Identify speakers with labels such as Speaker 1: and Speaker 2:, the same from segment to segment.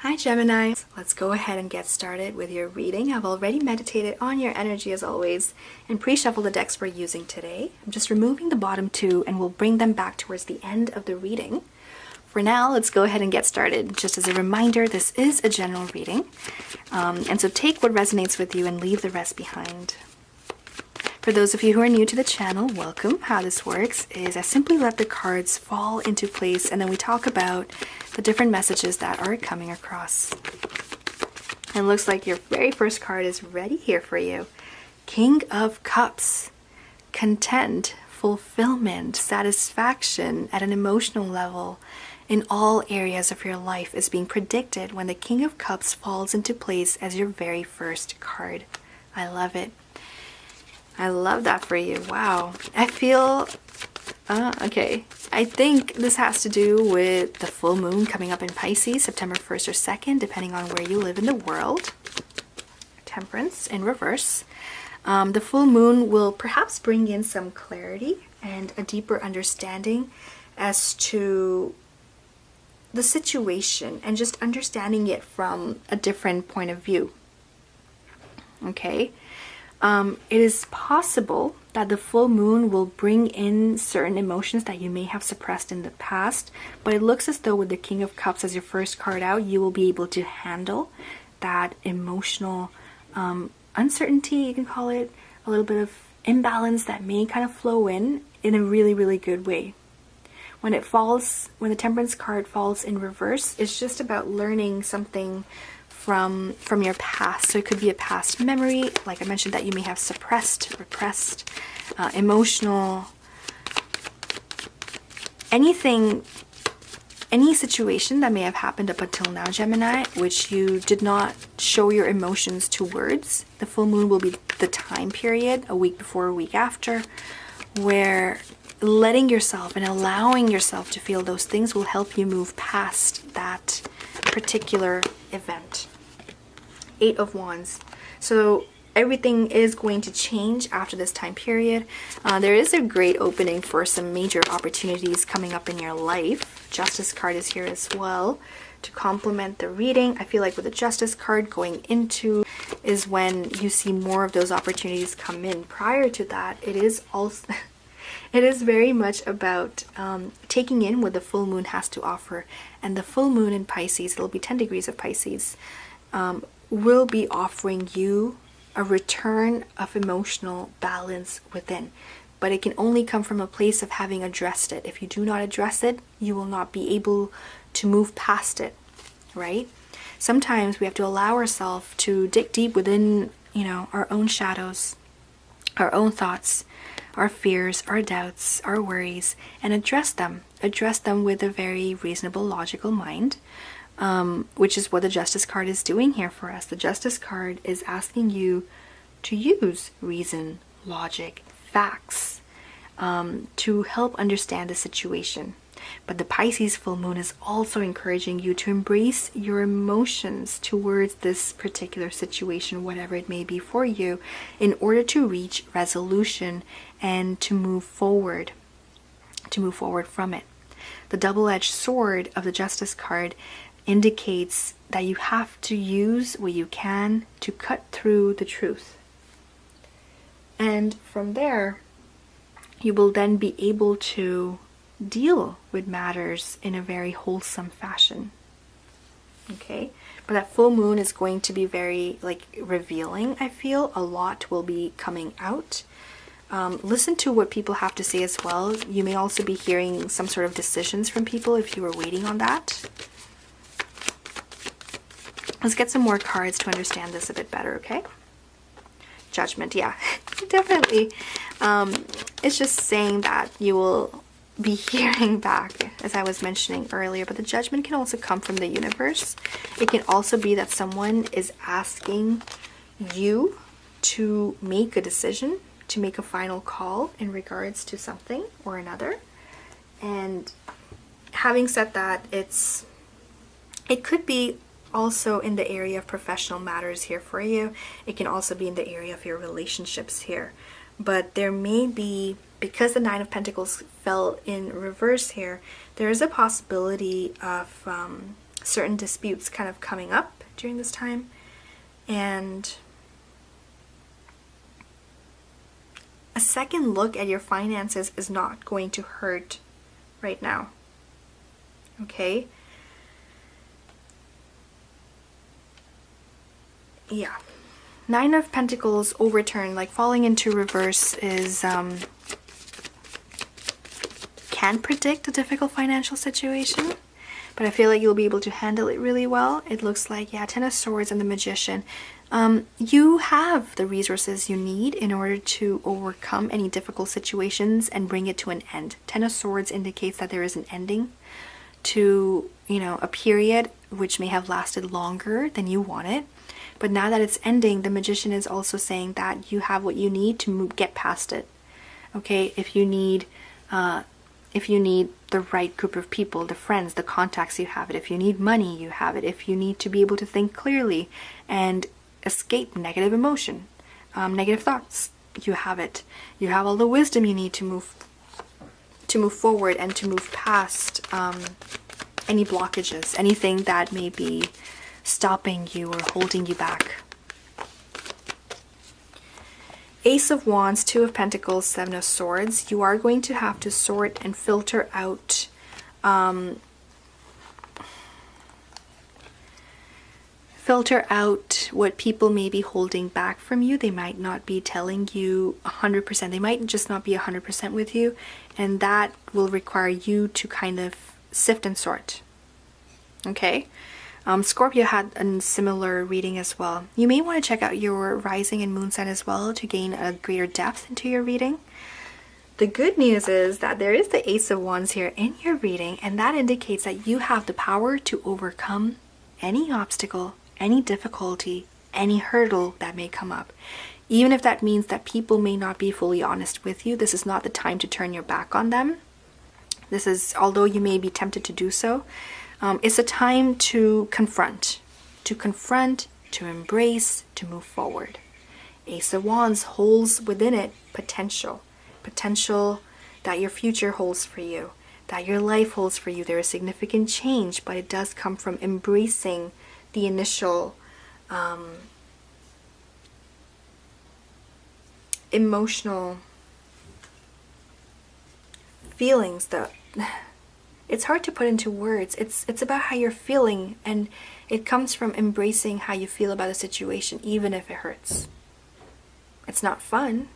Speaker 1: Hi Gemini! Let's go ahead and get started with your reading. I've already meditated on your energy as always and pre-shuffled the decks we're using today. I'm just removing the bottom two and we'll bring them back towards the end of the reading. For now, let's go ahead and get started. Just as a reminder, this is a general reading. And so take what resonates with you and leave the rest behind. For those of you who are new to the channel, welcome. How this works is I simply let the cards fall into place and then we talk about the different messages that are coming across. And it looks like your very first card is ready here for you. King of Cups. Content, fulfillment, satisfaction at an emotional level in all areas of your life is being predicted when the King of Cups falls into place as your very first card. I love it. I love that for you. Wow. I feel, okay. I think this has to do with the full moon coming up in Pisces, September 1st or 2nd, depending on where you live in the world. Temperance in reverse. The full moon will perhaps bring in some clarity and a deeper understanding as to the situation and just understanding it from a different point of view. Okay? It is possible that the full moon will bring in certain emotions that you may have suppressed in the past, but it looks as though with the King of Cups as your first card out, you will be able to handle that emotional uncertainty, you can call it, a little bit of imbalance that may kind of flow in a really, really good way. When the Temperance card falls in reverse, it's just about learning something from your past. So it could be a past memory, like I mentioned, that you may have suppressed, repressed, emotional, any situation that may have happened up until now, Gemini, which you did not show your emotions to words. The full moon will be the time period, a week before, a week after, where letting yourself and allowing yourself to feel those things will help you move past that particular event. 8 of Wands. So everything is going to change after this time period. There is a great opening for some major opportunities coming up in your life. Justice card is here as well to complement the reading. I feel like with the Justice card going into is when you see more of those opportunities come in. Prior to that, it is also it is very much about taking in what the full moon has to offer. And the full moon in Pisces, it'll be 10 degrees of Pisces, will be offering you a return of emotional balance within. But it can only come from a place of having addressed it. If you do not address it, you will not be able to move past it, right? Sometimes we have to allow ourselves to dig deep within, our own shadows, our own thoughts, our fears, our doubts, our worries, and address them. Address them with a very reasonable, logical mind. Which is what the Justice card is doing here for us. The Justice card is asking you to use reason, logic, facts to help understand the situation. But the Pisces full moon is also encouraging you to embrace your emotions towards this particular situation, whatever it may be for you, in order to reach resolution and to move forward from it. The double-edged sword of the Justice card indicates that you have to use what you can to cut through the truth. And from there, you will then be able to deal with matters in a very wholesome fashion. Okay? But that full moon is going to be very, revealing, I feel. A lot will be coming out. Listen to what people have to say as well. You may also be hearing some sort of decisions from people if you were waiting on that. Let's get some more cards to understand this a bit better, okay? Judgment, yeah, definitely. It's just saying that you will be hearing back, as I was mentioning earlier, but the judgment can also come from the universe. It can also be that someone is asking you to make a decision, to make a final call in regards to something or another. And having said that, it could be also in the area of professional matters here for you. It can also be in the area of your relationships here. But there may be, because the Nine of Pentacles fell in reverse here, there is a possibility of certain disputes kind of coming up during this time. And a second look at your finances is not going to hurt right now. Okay? Yeah. Nine of Pentacles overturned, like falling into reverse, is can predict a difficult financial situation, but I feel like you'll be able to handle it really well. It looks like, yeah, Ten of Swords and the Magician. You have the resources you need in order to overcome any difficult situations and bring it to an end. Ten of Swords indicates that there is an ending to, you know, a period which may have lasted longer than you wanted. But now that it's ending, the Magician is also saying that you have what you need to get past it. Okay, if you need the right group of people, the friends, the contacts, you have it. If you need money, you have it. If you need to be able to think clearly and escape negative emotion, negative thoughts, you have it. You have all the wisdom you need to move forward and to move past any blockages, anything that may be stopping you or holding you back. Ace of Wands, Two of Pentacles, Seven of Swords. You are going to have to sort and filter out what people may be holding back from you. They might not be telling you 100%. They might just not be 100% with you, and that will require you to kind of sift and sort. Okay? Scorpio had a similar reading as well. You may want to check out your rising and moon sign as well to gain a greater depth into your reading. The good news is that there is the Ace of Wands here in your reading, and that indicates that you have the power to overcome any obstacle, any difficulty, any hurdle that may come up. Even if that means that people may not be fully honest with you, this is not the time to turn your back on them. This is, although you may be tempted to do so, it's a time to confront, to embrace, to move forward. Ace of Wands holds within it potential that your future holds for you, that your life holds for you. There is significant change, but it does come from embracing the initial emotional feelings that it's hard to put into words. It's about how you're feeling, and it comes from embracing how you feel about a situation, even if it hurts. It's not fun.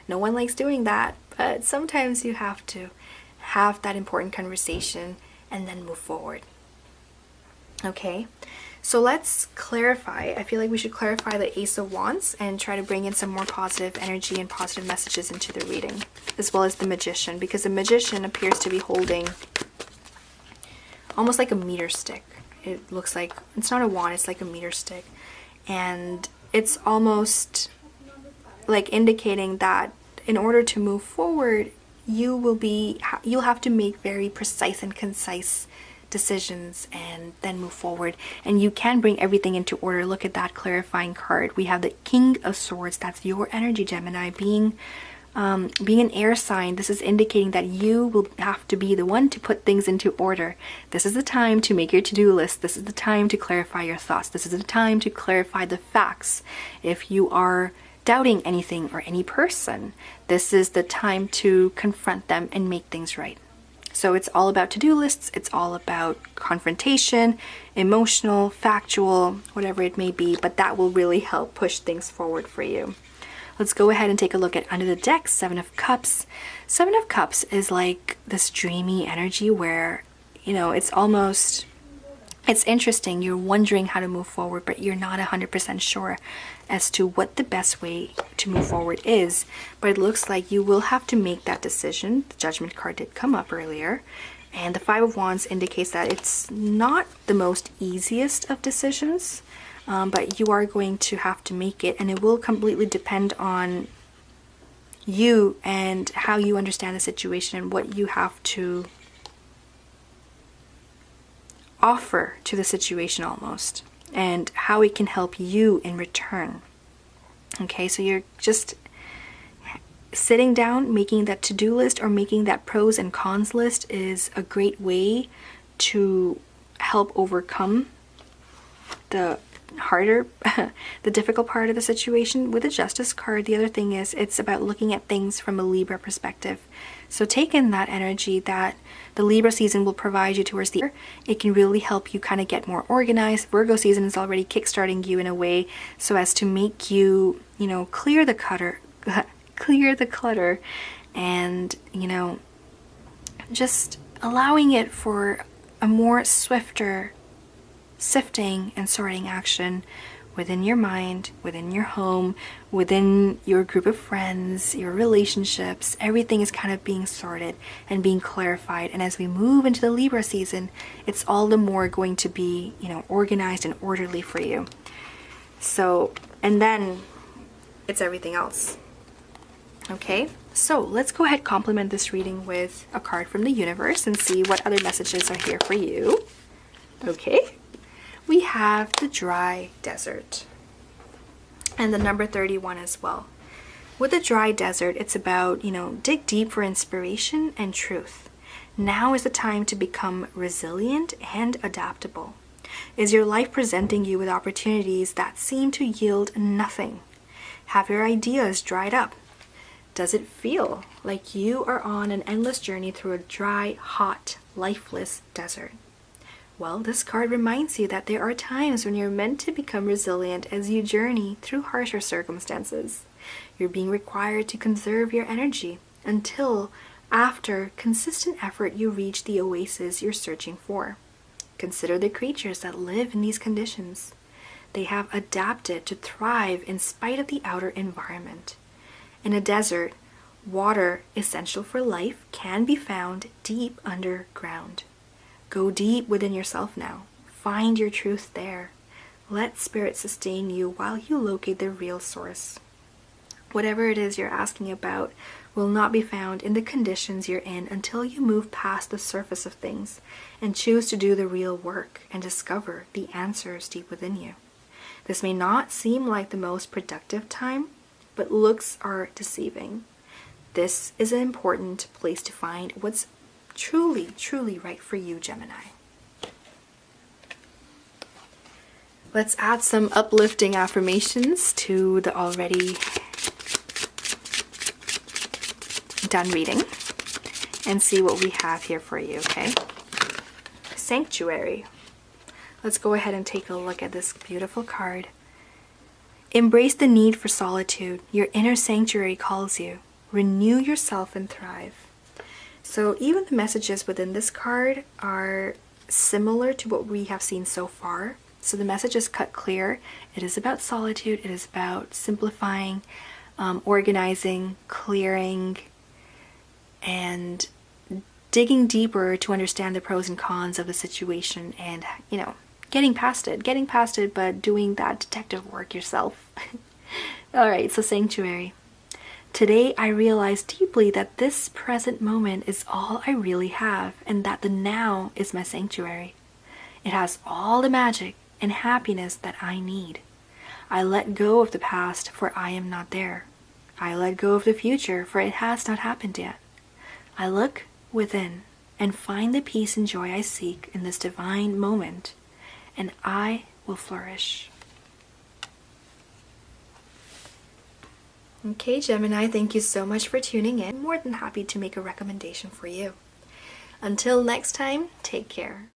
Speaker 1: No one likes doing that, but sometimes you have to have that important conversation and then move forward. Okay, so let's clarify. I feel like we should clarify the Ace of Wands and try to bring in some more positive energy and positive messages into the reading, as well as the Magician, because the Magician appears to be holding almost like a meter stick. It looks like, it's not a wand, it's like a meter stick. And it's almost like indicating that in order to move forward, you'll have to make very precise and concise decisions and then move forward. And you can bring everything into order. Look at that clarifying card. We have the King of Swords. That's your energy, Gemini. Being an air sign, this is indicating that you will have to be the one to put things into order. This is the time to make your to-do list. This is the time to clarify your thoughts. This is the time to clarify the facts. If you are doubting anything or any person, this is the time to confront them and make things right. So it's all about to-do lists. It's all about confrontation, emotional, factual, whatever it may be, but that will really help push things forward for you. Let's go ahead and take a look at under the deck, Seven of Cups. Seven of Cups is like this dreamy energy where, you know, it's interesting. You're wondering how to move forward, but you're not 100% sure as to what the best way to move forward is. But it looks like you will have to make that decision. The Judgment card did come up earlier. And the Five of Wands indicates that it's not the most easiest of decisions. But you are going to have to make it, and it will completely depend on you and how you understand the situation and what you have to offer to the situation almost, and how it can help you in return. Okay, so you're just sitting down, making that to-do list or making that pros and cons list is a great way to help overcome the harder, the difficult part of the situation. With the Justice card, the other thing is it's about looking at things from a Libra perspective. So take in that energy that the Libra season will provide you towards the year. It can really help you kind of get more organized. Virgo season is already kickstarting you in a way so as to make you, you know, clear the clutter, and, you know, just allowing it for a more swifter sifting and sorting action within your mind, within your home, within your group of friends, your relationships. Everything is kind of being sorted and being clarified. And as we move into the Libra season, it's all the more going to be, you know, organized and orderly for you. So, and then it's everything else. Okay, so let's go ahead and complement this reading with a card from the universe and see what other messages are here for you. Okay, we have the dry desert and the number 31 as well. With the dry desert, it's about, you know, dig deep for inspiration and truth. Now is the time to become resilient and adaptable. Is your life presenting you with opportunities that seem to yield nothing? Have your ideas dried up? Does it feel like you are on an endless journey through a dry, hot, lifeless desert? Well, this card reminds you that there are times when you're meant to become resilient as you journey through harsher circumstances. You're being required to conserve your energy until after consistent effort you reach the oasis you're searching for. Consider the creatures that live in these conditions. They have adapted to thrive in spite of the outer environment. In a desert, water essential for life can be found deep underground. Go deep within yourself now. Find your truth there. Let spirit sustain you while you locate the real source. Whatever it is you're asking about will not be found in the conditions you're in until you move past the surface of things and choose to do the real work and discover the answers deep within you. This may not seem like the most productive time, but looks are deceiving. This is an important place to find what's truly, truly right for you, Gemini. Let's add some uplifting affirmations to the already done reading and see what we have here for you, okay? Sanctuary. Let's go ahead and take a look at this beautiful card. Embrace the need for solitude. Your inner sanctuary calls you. Renew yourself and thrive. So even the messages within this card are similar to what we have seen so far. So the message is cut clear. It is about solitude. It is about simplifying, organizing, clearing, and digging deeper to understand the pros and cons of the situation and, you know, getting past it, but doing that detective work yourself. All right, so sanctuary. Today I realize deeply that this present moment is all I really have, and that the now is my sanctuary. It has all the magic and happiness that I need. I let go of the past, for I am not there. I let go of the future, for it has not happened yet. I look within and find the peace and joy I seek in this divine moment, and I will flourish. Okay, Gemini, thank you so much for tuning in. I'm more than happy to make a recommendation for you. Until next time, take care.